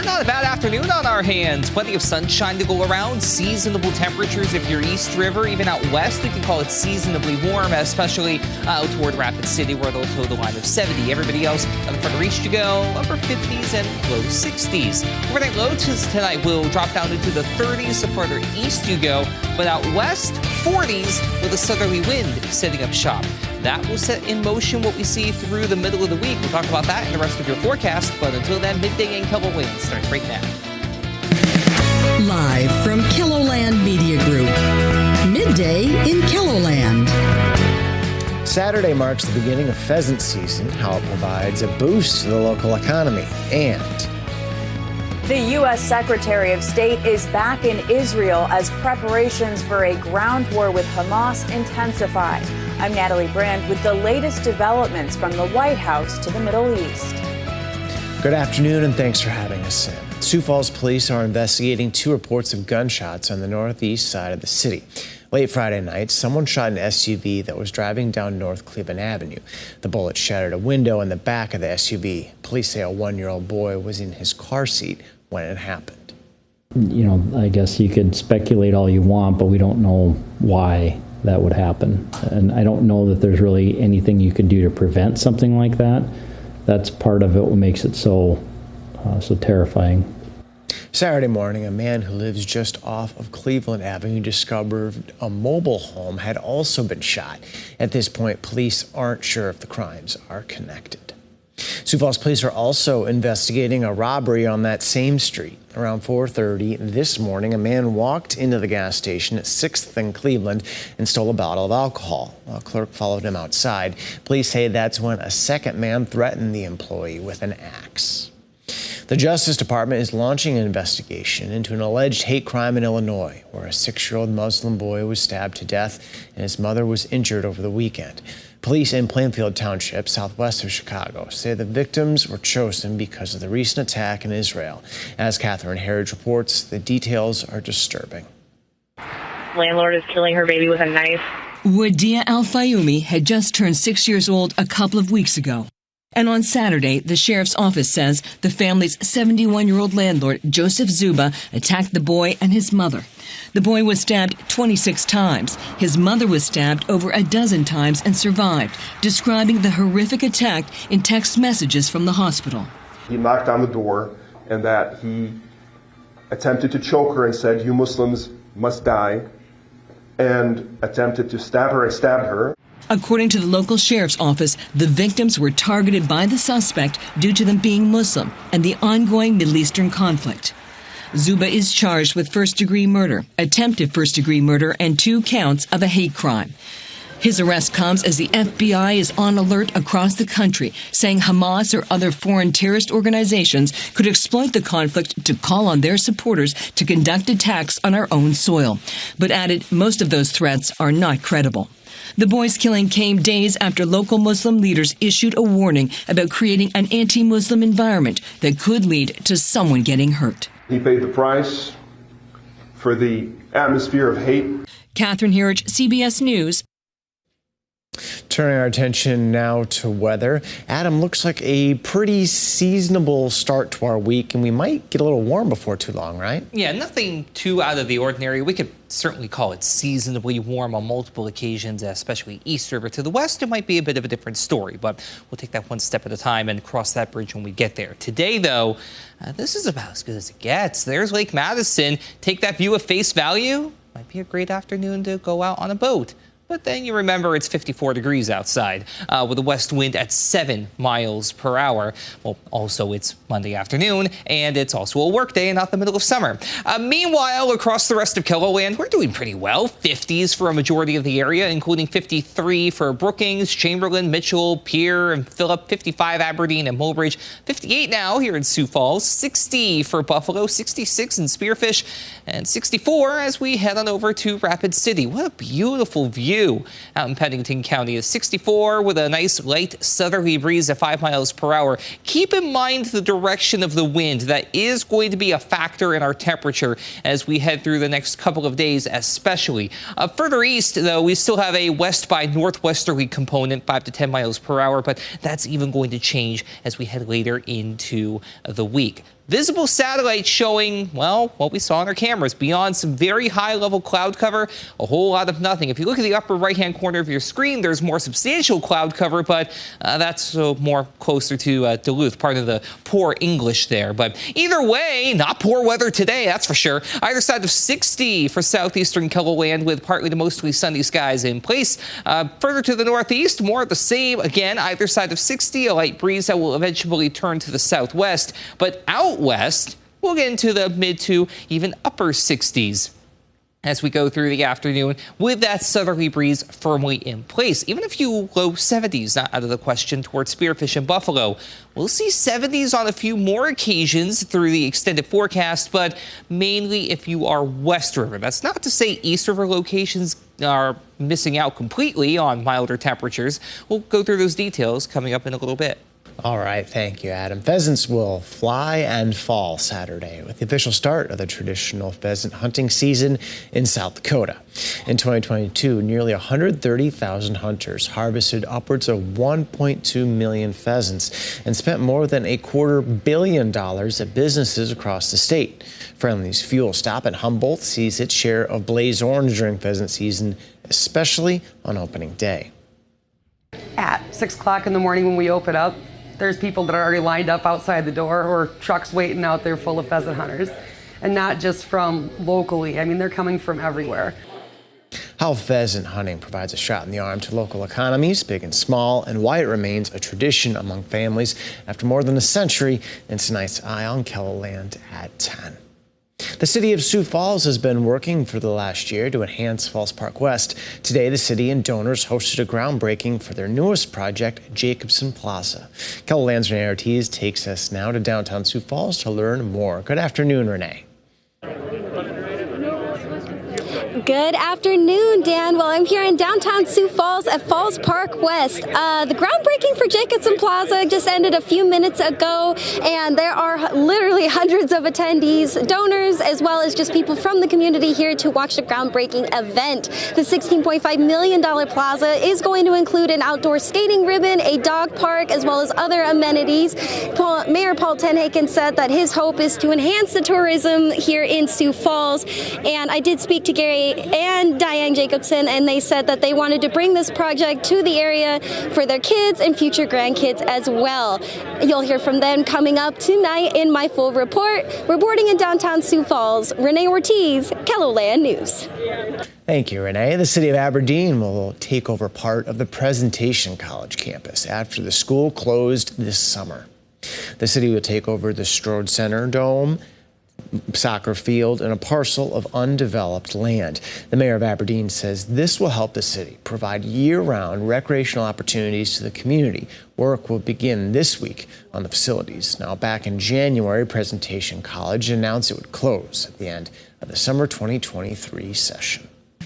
And not a bad afternoon on our hands. Plenty of sunshine to go around. Seasonable temperatures if you're East River. Even out west, we can call it seasonably warm, especially out toward Rapid City, where they'll toe the line of 70. Everybody else on the further east you go, upper 50s and low 60s. Overnight lows tonight will drop down into the 30s the further east you go, but out west, 40s with a southerly wind setting up shop. That will set in motion what we see through the middle of the week. We'll talk about that in the rest of your forecast, but until then, midday and KELOLAND starts right now. Live from KELOLAND Media Group, midday in KELOLAND. Saturday marks the beginning of pheasant season, how it provides a boost to the local economy, and the U.S. Secretary of State is back in Israel as preparations for a ground war with Hamas intensify. I'm Natalie Brand with the latest developments from the White House to the Middle East. Good afternoon and thanks for having us in. Sioux Falls police are investigating 2 reports of gunshots on the northeast side of the city. Late Friday night, someone shot an SUV that was driving down North Cleveland Avenue. The bullet shattered a window in the back of the SUV. Police say a 1-year-old boy was in his car seat when it happened. You know, I guess you could speculate all you want, but we don't know why that would happen. And I don't know that there's really anything you could do to prevent something like that. That's part of it, what makes it so terrifying. Saturday morning, a man who lives just off of Cleveland Avenue discovered a mobile home had also been shot. At this point, police aren't sure if the crimes are connected. Sioux Falls police are also investigating a robbery on that same street. Around 4:30 this morning, a man walked into the gas station at 6th and Cleveland and stole a bottle of alcohol. A clerk followed him outside. Police say that's when a second man threatened the employee with an axe. The Justice Department is launching an investigation into an alleged hate crime in Illinois, where a 6-year-old Muslim boy was stabbed to death and his mother was injured over the weekend. Police in Plainfield Township, southwest of Chicago, say the victims were chosen because of the recent attack in Israel. As Catherine Herridge reports, the details are disturbing. Landlord is killing her baby with a knife. Wadia Al-Fayumi had just turned 6 years old a couple of weeks ago. And on Saturday, the sheriff's office says the family's 71-year-old landlord, Joseph Zuba, attacked the boy and his mother. The boy was stabbed 26 times. His mother was stabbed over a dozen times and survived, describing the horrific attack in text messages from the hospital. He knocked on the door and that he attempted to choke her and said, "You Muslims must die," and attempted to stab her and stabbed her. According to the local sheriff's office, the victims were targeted by the suspect due to them being Muslim and the ongoing Middle Eastern conflict. Zuba is charged with first-degree murder, attempted first-degree murder, and 2 counts of a hate crime. His arrest comes as the FBI is on alert across the country, saying Hamas or other foreign terrorist organizations could exploit the conflict to call on their supporters to conduct attacks on our own soil, but added most of those threats are not credible. The boy's killing came days after local Muslim leaders issued a warning about creating an anti-Muslim environment that could lead to someone getting hurt. He paid the price for the atmosphere of hate. Catherine Herridge, CBS News. Turning our attention now to weather. Adam, looks like a pretty seasonable start to our week, and we might get a little warm before too long, right? Yeah, nothing too out of the ordinary. We could certainly call it seasonably warm on multiple occasions, especially East River. To the west, it might be a bit of a different story, but we'll take that one step at a time and cross that bridge when we get there. Today, though, this is about as good as it gets. There's Lake Madison. Take that view at face value. Might be a great afternoon to go out on a boat. But then you remember it's 54 degrees outside with a west wind at 7 miles per hour. Well, also it's Monday afternoon, and it's also a work day and not the middle of summer. Meanwhile, across the rest of KELOLAND, we're doing pretty well. 50s for a majority of the area, including 53 for Brookings, Chamberlain, Mitchell, Pierre, and Phillip, 55 Aberdeen and Mulbridge, 58 now here in Sioux Falls, 60 for Buffalo, 66 in Spearfish, and 64 as we head on over to Rapid City. What a beautiful view 62. Out in Pennington County is 64 with a nice light southerly breeze at 5 miles per hour. Keep in mind the direction of the wind. That is going to be a factor in our temperature as we head through the next couple of days, especially. Further east, though, we still have a west by northwesterly component, 5 to 10 miles per hour, but that's even going to change as we head later into the week. Visible satellites showing, well, what we saw on our cameras. Beyond some very high-level cloud cover, a whole lot of nothing. If you look at the upper right-hand corner of your screen, there's more substantial cloud cover, but that's more closer to Duluth, part of the poor English there. But either way, not poor weather today, that's for sure. Either side of 60 for southeastern KELOLAND with partly to mostly sunny skies in place. Further to the northeast, more of the same. Again, either side of 60, a light breeze that will eventually turn to the southwest. But out west, we'll get into the mid to even upper 60s as we go through the afternoon with that southerly breeze firmly in place. Even a few low 70s not out of the question towards Spearfish and Buffalo. We'll see 70s on a few more occasions through the extended forecast, but mainly if you are West River. That's not to say East River locations are missing out completely on milder temperatures. We'll go through those details coming up in a little bit. All right, thank you, Adam. Pheasants will fly and fall Saturday with the official start of the traditional pheasant hunting season in South Dakota. In 2022, nearly 130,000 hunters harvested upwards of 1.2 million pheasants and spent more than $250 million at businesses across the state. Friendly's Fuel Stop in Humboldt sees its share of blaze orange during pheasant season, especially on opening day. At 6 o'clock in the morning when we open up, there's people that are already lined up outside the door or trucks waiting out there full of pheasant hunters. And not just from locally, I mean, they're coming from everywhere. How pheasant hunting provides a shot in the arm to local economies, big and small, and why it remains a tradition among families after more than a century. And tonight's Eye on KELOLAND at 10. The city of Sioux Falls has been working for the last year to enhance Falls Park West. Today, the city and donors hosted a groundbreaking for their newest project, Jacobson Plaza. KELOLAND's Renee Ortiz takes us now to downtown Sioux Falls to learn more. Good afternoon, Renee. Good afternoon, Dan. Well, I'm here in downtown Sioux Falls at Falls Park West. The groundbreaking for Jacobson Plaza just ended a few minutes ago, and there are literally hundreds of attendees, donors, as well as just people from the community here to watch the groundbreaking event. The $16.5 million plaza is going to include an outdoor skating ribbon, a dog park, as well as other amenities. Mayor Paul Tenhaken said that his hope is to enhance the tourism here in Sioux Falls, and I did speak to Gary and Diane Jacobson, and they said that they wanted to bring this project to the area for their kids and future grandkids as well. You'll hear from them coming up tonight in my full report. Reporting in downtown Sioux Falls, Renee Ortiz, KELOLAND News. Thank you, Renee. The city of Aberdeen will take over part of the Presentation College campus after the school closed this summer. The city will take over the Strode Center Dome, soccer field, and a parcel of undeveloped land. The mayor of Aberdeen says this will help the city provide year-round recreational opportunities to the community. Work will begin this week on the facilities. Now, back in January, Presentation College announced it would close at the end of the summer 2023 session.